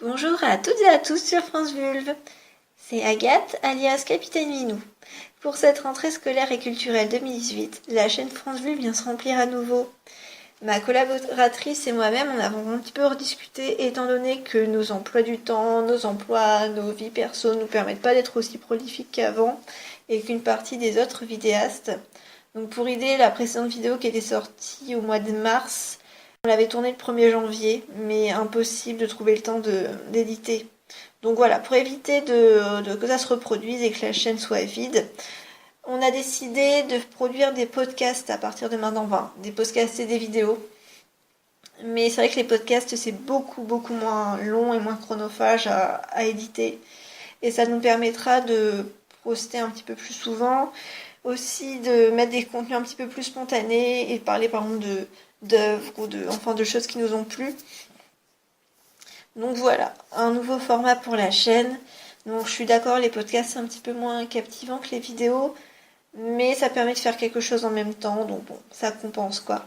Bonjour à toutes et à tous sur France Vulve. C'est Agathe, alias Capitaine Minou. Pour cette rentrée scolaire et culturelle 2018, la chaîne France Vulve vient se remplir à nouveau. Ma collaboratrice et moi-même en avons un petit peu rediscuté étant donné que nos emplois du temps, nos emplois, nos vies perso ne nous permettent pas d'être aussi prolifiques qu'avant et qu'une partie des autres vidéastes. Donc pour aider la précédente vidéo qui était sortie au mois de mars, on l'avait tournée le 1er janvier, mais impossible de trouver le temps d'éditer. Donc voilà, pour éviter que ça se reproduise et que la chaîne soit vide, on a décidé de produire des podcasts à partir de maintenant, enfin, des podcasts et des vidéos. Mais c'est vrai que les podcasts, c'est beaucoup moins long et moins chronophage à éditer. Et ça nous permettra de poster un petit peu plus souvent, aussi de mettre des contenus un petit peu plus spontanés et de parler par exemple d'œuvres ou de choses qui nous ont plu. Donc voilà, un nouveau format pour la chaîne. Donc je suis d'accord, les podcasts c'est un petit peu moins captivant que les vidéos, mais ça permet de faire quelque chose en même temps, donc bon, ça compense quoi.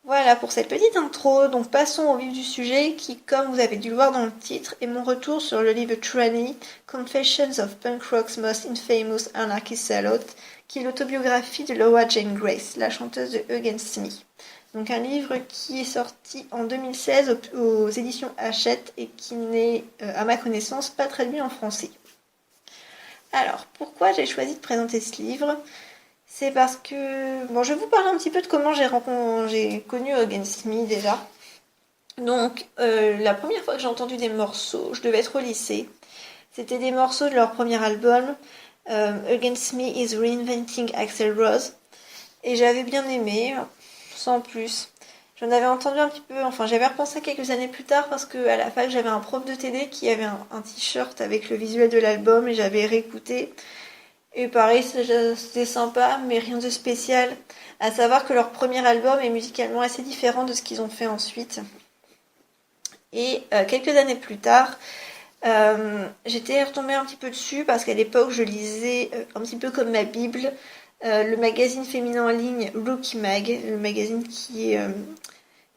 Voilà pour cette petite intro, donc passons au vif du sujet qui, comme vous avez dû le voir dans le titre, est mon retour sur le livre Tranny, Confessions of Punk Rock's Most Infamous Anarchist Sellout, qui est l'autobiographie de Laura Jane Grace, la chanteuse de Against Me. Donc un livre qui est sorti en 2016 aux éditions Hachette et qui n'est, à ma connaissance, pas traduit en français. Alors, pourquoi j'ai choisi de présenter ce livre ? C'est parce que, bon, je vais vous parler un petit peu de comment j'ai connu Against Me déjà. Donc, la première fois que j'ai entendu des morceaux, je devais être au lycée. C'était des morceaux de leur premier album, Against Me is Reinventing Axl Rose. Et j'avais bien aimé, sans plus. J'en avais entendu un petit peu, enfin j'avais repensé quelques années plus tard parce qu'à la fac j'avais un prof de TD qui avait un t-shirt avec le visuel de l'album et j'avais réécouté. Et pareil, c'était sympa, mais rien de spécial. À savoir que leur premier album est musicalement assez différent de ce qu'ils ont fait ensuite. Et quelques années plus tard, j'étais retombée un petit peu dessus parce qu'à l'époque, je lisais un petit peu comme ma Bible, le magazine féminin en ligne Rookie Mag, le magazine qui a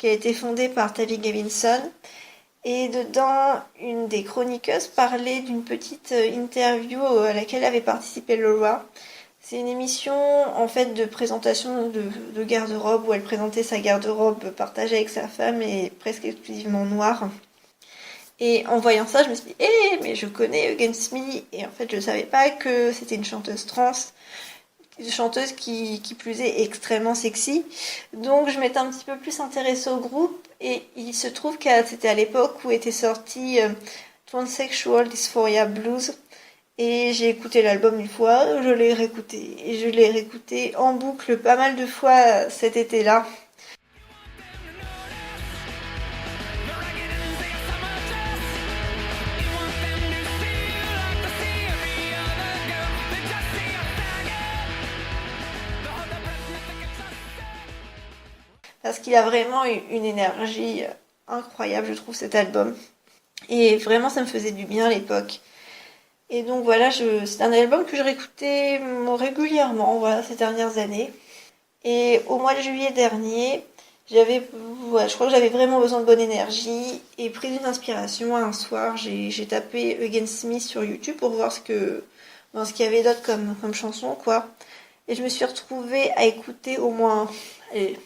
été fondé par Tavi Gavinson. Et dedans, une des chroniqueuses parlait d'une petite interview à laquelle avait participé Laura. C'est une émission en fait de présentation de garde-robe où elle présentait sa garde-robe partagée avec sa femme et presque exclusivement noire. Et en voyant ça, je me suis dit, mais je connais Against Me. Et en fait, je savais pas que c'était une chanteuse trans, une chanteuse qui plus est extrêmement sexy. Donc je m'étais un petit peu plus intéressée au groupe et il se trouve que c'était à l'époque où était sorti Transsexual Dysphoria Blues et j'ai écouté l'album une fois, je l'ai réécouté et je l'ai réécouté en boucle pas mal de fois cet été-là. Parce qu'il a vraiment une énergie incroyable, je trouve, cet album. Et vraiment, ça me faisait du bien à l'époque. Et donc voilà, c'est un album que je réécoutais régulièrement, voilà, ces dernières années. Et au mois de juillet dernier, je crois que j'avais vraiment besoin de bonne énergie. Et prise d'une inspiration, un soir, j'ai tapé Against Me sur YouTube pour voir ce qu'il y avait d'autre comme chanson, quoi. Et je me suis retrouvée à écouter au moins, allez,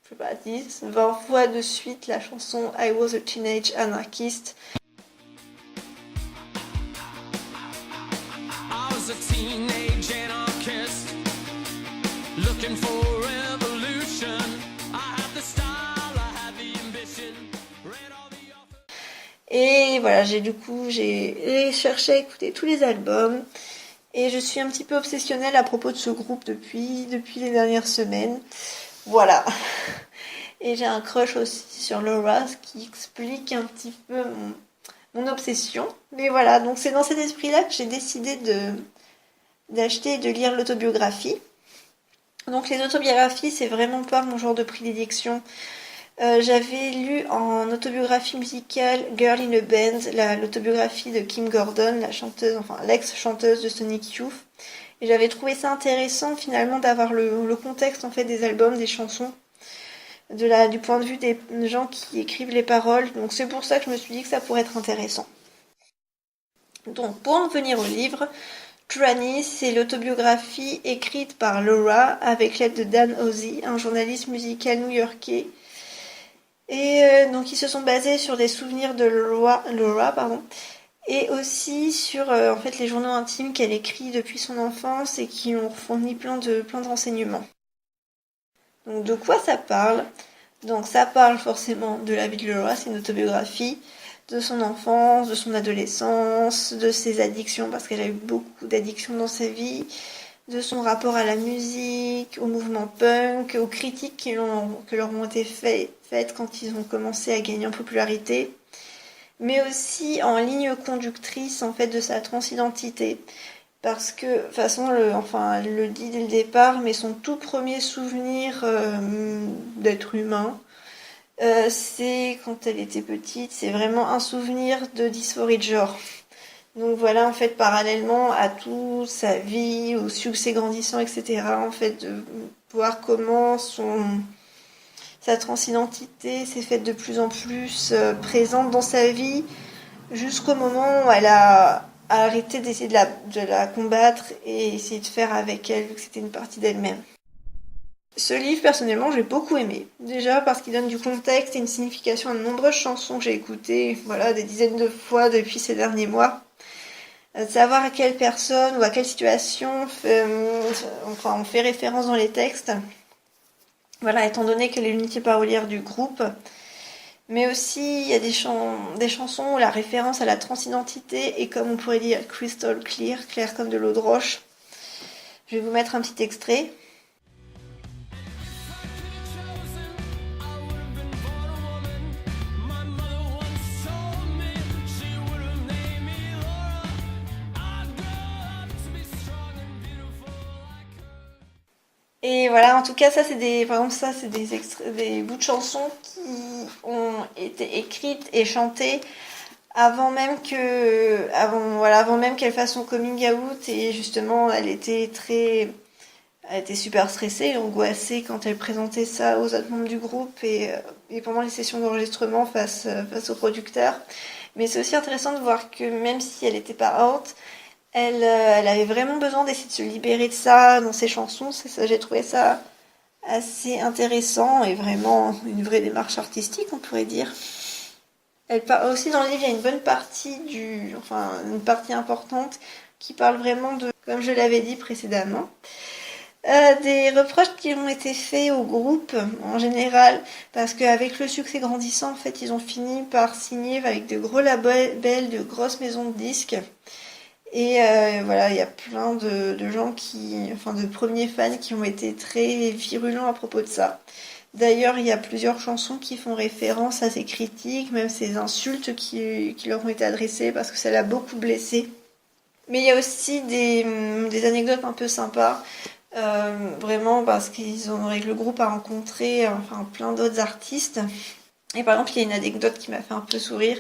je sais pas, 10, 20 fois de suite la chanson I Was a Teenage Anarchist. I was a teenage anarchist looking for revolution. I had the style, I had the ambition. Et voilà, j'ai cherché à écouter tous les albums et je suis un petit peu obsessionnelle à propos de ce groupe depuis les dernières semaines. Voilà. Et j'ai un crush aussi sur Laura, ce qui explique un petit peu mon obsession. Mais voilà, donc c'est dans cet esprit-là que j'ai décidé d'acheter et de lire l'autobiographie. Donc les autobiographies, c'est vraiment pas mon genre de prédilection. J'avais lu en autobiographie musicale Girl in a Band, l'autobiographie de Kim Gordon, la chanteuse, enfin l'ex-chanteuse de Sonic Youth. Et j'avais trouvé ça intéressant finalement d'avoir le contexte en fait des albums, des chansons. du point de vue des gens qui écrivent les paroles. Donc c'est pour ça que je me suis dit que ça pourrait être intéressant. Donc pour en venir au livre, Granny, c'est l'autobiographie écrite par Laura avec l'aide de Dan Ozzie, un journaliste musical new-yorkais. Et donc ils se sont basés sur des souvenirs de Laura et aussi sur en fait les journaux intimes qu'elle écrit depuis son enfance et qui ont fourni plein de renseignements. Donc de quoi ça parle? Donc ça parle forcément de la vie de Laura, c'est une autobiographie, de son enfance, de son adolescence, de ses addictions, parce qu'elle a eu beaucoup d'addictions dans sa vie, de son rapport à la musique, au mouvement punk, aux critiques que leur ont été faites quand ils ont commencé à gagner en popularité, mais aussi en ligne conductrice en fait de sa transidentité. Parce que, de toute façon, elle le dit dès le départ, mais son tout premier souvenir d'être humain, c'est quand elle était petite, c'est vraiment un souvenir de dysphorie de genre. Donc voilà, en fait, parallèlement à toute sa vie, au succès grandissant, etc., en fait, de voir comment sa transidentité s'est faite de plus en plus présente dans sa vie, jusqu'au moment où elle a arrêté d'essayer de la combattre et essayer de faire avec elle, vu que c'était une partie d'elle-même. Ce livre, personnellement, j'ai beaucoup aimé. Déjà parce qu'il donne du contexte et une signification à de nombreuses chansons que j'ai écoutées, voilà, des dizaines de fois depuis ces derniers mois. De savoir à quelle personne ou à quelle situation on fait référence dans les textes. Voilà, étant donné qu'elle est l'unité parolière du groupe. Mais aussi, il y a des chansons où la référence à la transidentité est, comme on pourrait dire, crystal clear, clair comme de l'eau de roche. Je vais vous mettre un petit extrait. Et voilà, en tout cas, ça c'est des bouts de chansons qui ont été écrites et chantées avant même qu'elle fasse son coming out. Et justement, elle était super stressée, angoissée quand elle présentait ça aux autres membres du groupe et pendant les sessions d'enregistrement face au producteur. Mais c'est aussi intéressant de voir que même si elle n'était pas out, elle avait vraiment besoin d'essayer de se libérer de ça dans ses chansons. J'ai trouvé ça assez intéressant et vraiment une vraie démarche artistique, on pourrait dire. Elle parle aussi dans le livre, il y a une bonne partie une partie importante qui parle vraiment de, comme je l'avais dit précédemment, des reproches qui ont été faits au groupe en général, parce qu'avec le succès grandissant, en fait, ils ont fini par signer avec de gros labels, de grosses maisons de disques. Et voilà, il y a plein de gens de premiers fans qui ont été très virulents à propos de ça. D'ailleurs, il y a plusieurs chansons qui font référence à ces critiques, même ces insultes qui leur ont été adressées parce que ça l'a beaucoup blessé. Mais il y a aussi des anecdotes un peu sympas, vraiment parce que le groupe a rencontré plein d'autres artistes. Et par exemple, il y a une anecdote qui m'a fait un peu sourire.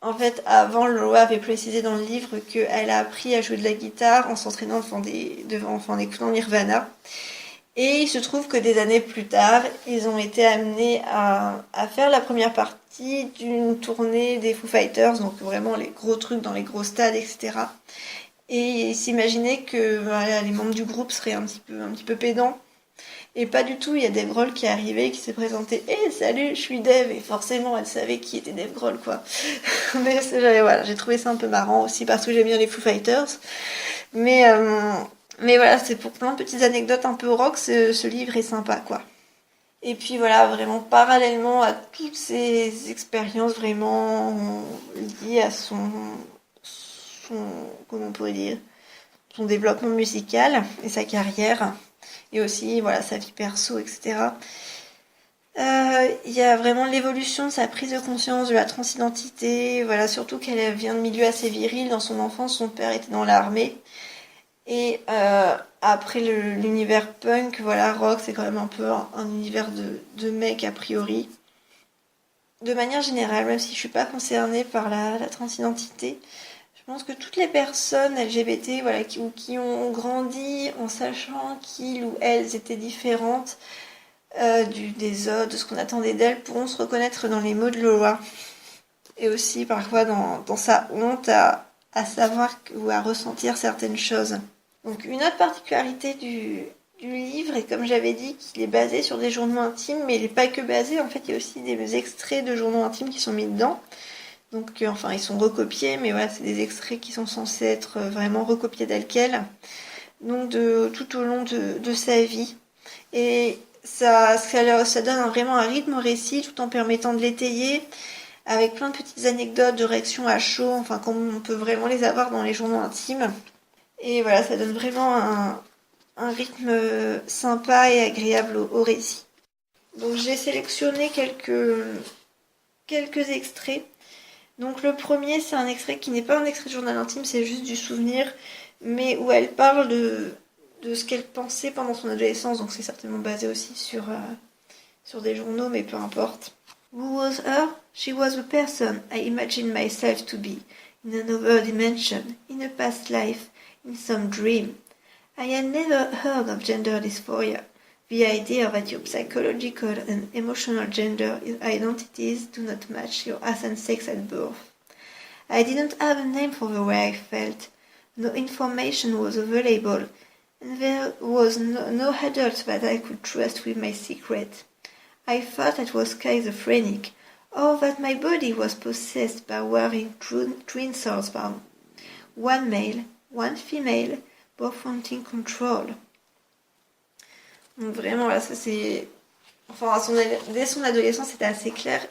En fait, avant, Laura avait précisé dans le livre qu'elle a appris à jouer de la guitare en s'entraînant en écoutant Nirvana. Et il se trouve que des années plus tard, ils ont été amenés à faire la première partie d'une tournée des Foo Fighters, donc vraiment les gros trucs dans les gros stades, etc. Et ils s'imaginaient que voilà, les membres du groupe seraient un petit peu pédants. Et pas du tout, il y a Dave Grohl qui est arrivé, qui s'est présenté. Salut, je suis Dave. Et forcément, elle savait qui était Dave Grohl, quoi. Mais voilà, j'ai trouvé ça un peu marrant aussi parce que j'aime bien les Foo Fighters. Mais voilà, c'est pour plein de petites anecdotes un peu rock, ce livre est sympa, quoi. Et puis voilà, vraiment parallèlement à toutes ces expériences vraiment liées à comment on pourrait dire, son développement musical et sa carrière, et aussi voilà sa vie perso, etc. Il y a vraiment l'évolution de sa prise de conscience de la transidentité, voilà, surtout qu'elle vient de milieu assez viril. Dans son enfance, son père était dans l'armée. Et après l'univers punk, voilà, rock, c'est quand même un peu un univers de mecs a priori. De manière générale, même si je suis pas concernée par la transidentité, je pense que toutes les personnes LGBT, voilà, qui ont grandi en sachant qu'ils ou elles étaient différentes, des autres, de ce qu'on attendait d'elle, pourront se reconnaître dans les mots de Laura. Et aussi parfois dans sa honte à savoir ou à ressentir certaines choses. Donc une autre particularité du livre, et comme j'avais dit, qu'il est basé sur des journaux intimes, mais il n'est pas que basé, en fait il y a aussi des extraits de journaux intimes qui sont mis dedans. Donc enfin ils sont recopiés, mais voilà, c'est des extraits qui sont censés être vraiment recopiés tel quel. Donc tout au long de sa vie. Et ça donne vraiment un rythme au récit tout en permettant de l'étayer avec plein de petites anecdotes de réactions à chaud, enfin comme on peut vraiment les avoir dans les journaux intimes. Et voilà, ça donne vraiment un rythme sympa et agréable au récit. Donc j'ai sélectionné quelques extraits. Donc le premier, c'est un extrait qui n'est pas un extrait de journal intime, c'est juste du souvenir, mais où elle parle de ce qu'elle pensait pendant son adolescence, donc c'est certainement basé aussi sur des journaux, mais peu importe. Who was her? She was the person I imagined myself to be, in another dimension, in a past life, in some dream. I had never heard of gender dysphoria, the idea that your psychological and emotional gender identities do not match your assigned sex at birth. I didn't have a name for the way I felt. No information was available, and there was no adult that I could trust with my secret. I thought I was schizophrenic, or that my body was possessed by wearing twin soulsbound. One male, one female, both wanting control. Donc vraiment, là, ça c'est... Enfin, dès son adolescence, c'était assez clair.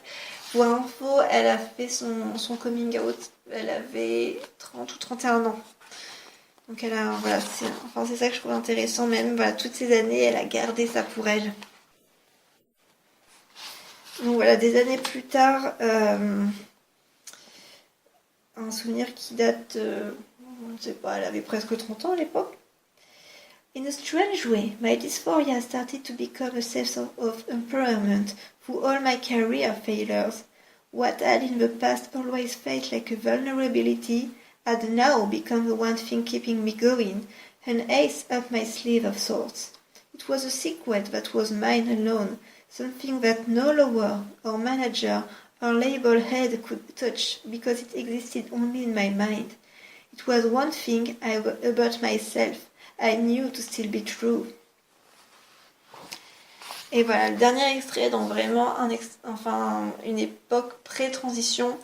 Pour info, elle a fait son coming out, elle avait 30 ou 31 ans. Donc elle a... Voilà, c'est ça que je trouve intéressant, même, voilà, toutes ces années, elle a gardé ça pour elle. Donc voilà, des années plus tard, un souvenir qui date, je ne sais pas, elle avait presque 30 ans à l'époque. In a strange way, my dysphoria started to become a sense of empowerment through all my career failures. What had in the past always felt like a vulnerability had now become the one thing keeping me going, an ace up my sleeve of sorts. It was a secret that was mine alone, something that no lower or manager or label head could touch because it existed only in my mind. It was one thing about myself I knew to still be true. Et voilà, le dernier extrait dans vraiment une époque pré-transition.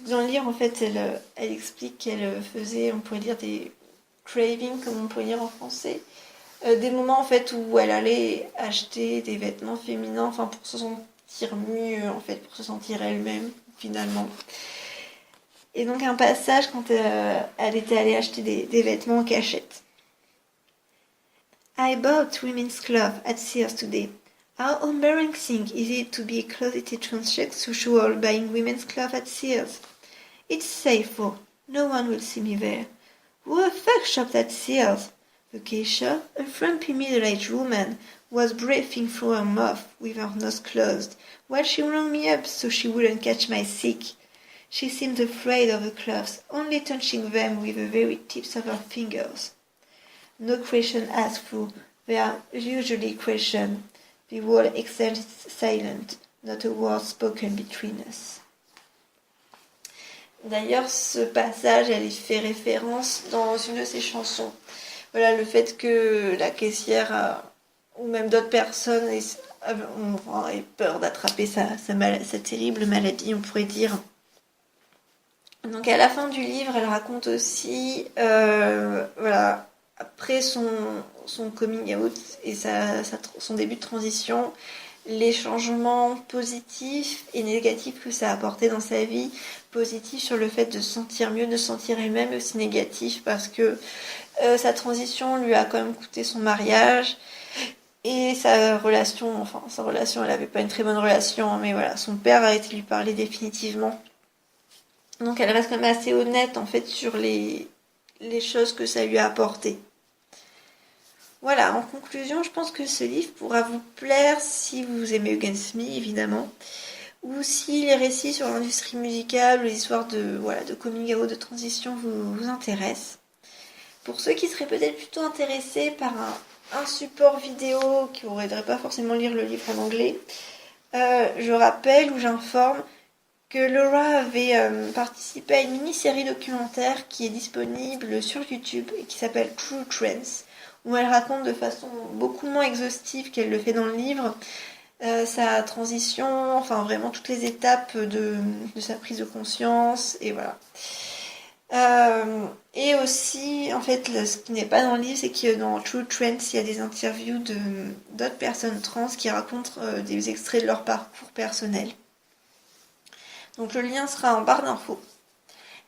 Dans le livre, en fait, elle explique qu'elle faisait, on pourrait dire, des cravings, comme on pourrait dire en français. Des moments, en fait, où elle allait acheter des vêtements féminins, enfin, pour se sentir mieux, en fait, pour se sentir elle-même, finalement. Et donc, un passage quand elle était allée acheter des vêtements en cachette. I bought women's clothes at Sears today. How embarrassing is it to be a closeted transsexual buying women's clothes at Sears? It's safe, though. No one will see me there. Who the fuck shopped at Sears? The cashier, a frumpy middle-aged woman, was breathing through her mouth with her nose closed, while she rung me up so she wouldn't catch my sick. She seemed afraid of the cloths, only touching them with the very tips of her fingers. No question asked for, they are usually questioned. The world exchange is silent, not a word spoken between us. D'ailleurs, ce passage, elle y fait référence dans une de ses chansons. Voilà, le fait que la caissière ou même d'autres personnes aient peur d'attraper sa terrible maladie, on pourrait dire. Donc à la fin du livre, elle raconte aussi, voilà, après son coming out et son début de transition, les changements positifs et négatifs que ça a apporté dans sa vie. Positif sur le fait de se sentir mieux, de se sentir elle-même, et aussi négatif parce que sa transition lui a quand même coûté son mariage et sa relation, elle avait pas une très bonne relation, mais voilà, son père a été lui parler définitivement. Donc elle reste quand même assez honnête en fait sur les choses que ça lui a apporté. Voilà, en conclusion, je pense que ce livre pourra vous plaire si vous aimez Eugene Smith, évidemment, ou si les récits sur l'industrie musicale ou les histoires de coming out, de transition vous intéressent. Pour ceux qui seraient peut-être plutôt intéressés par un support vidéo qui n'aurait pas forcément lire le livre en anglais, je rappelle ou j'informe que Laura avait participé à une mini-série documentaire qui est disponible sur YouTube et qui s'appelle True Trends, où elle raconte de façon beaucoup moins exhaustive qu'elle le fait dans le livre sa transition, enfin vraiment toutes les étapes de sa prise de conscience, et voilà. Et aussi, en fait, ce qui n'est pas dans le livre, c'est que dans True Trends, il y a des interviews d'autres personnes trans qui racontent des extraits de leur parcours personnel. Donc le lien sera en barre d'infos.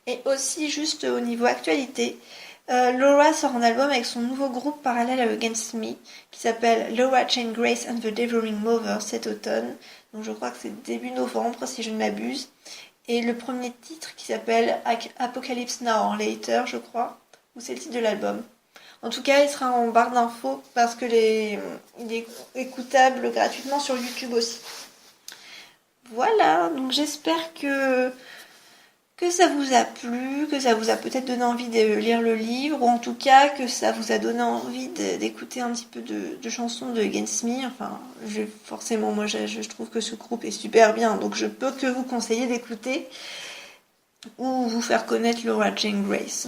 Et aussi, juste au niveau actualité, Laura sort un album avec son nouveau groupe parallèle à Against Me, qui s'appelle Laura Jane Grace and the Devouring Mother cet automne. Donc je crois que c'est début novembre, si je ne m'abuse. Et le premier titre qui s'appelle Apocalypse Now or Later, je crois, ou c'est le titre de l'album. En tout cas, il sera en barre d'infos parce que il est écoutable gratuitement sur YouTube aussi. Voilà, donc j'espère que ça vous a plu, que ça vous a peut-être donné envie de lire le livre, ou en tout cas que ça vous a donné envie d'écouter un petit peu de chansons de Against Me. Enfin, forcément, moi je trouve que ce groupe est super bien, donc je peux que vous conseiller d'écouter ou vous faire connaître Laura Jane Grace.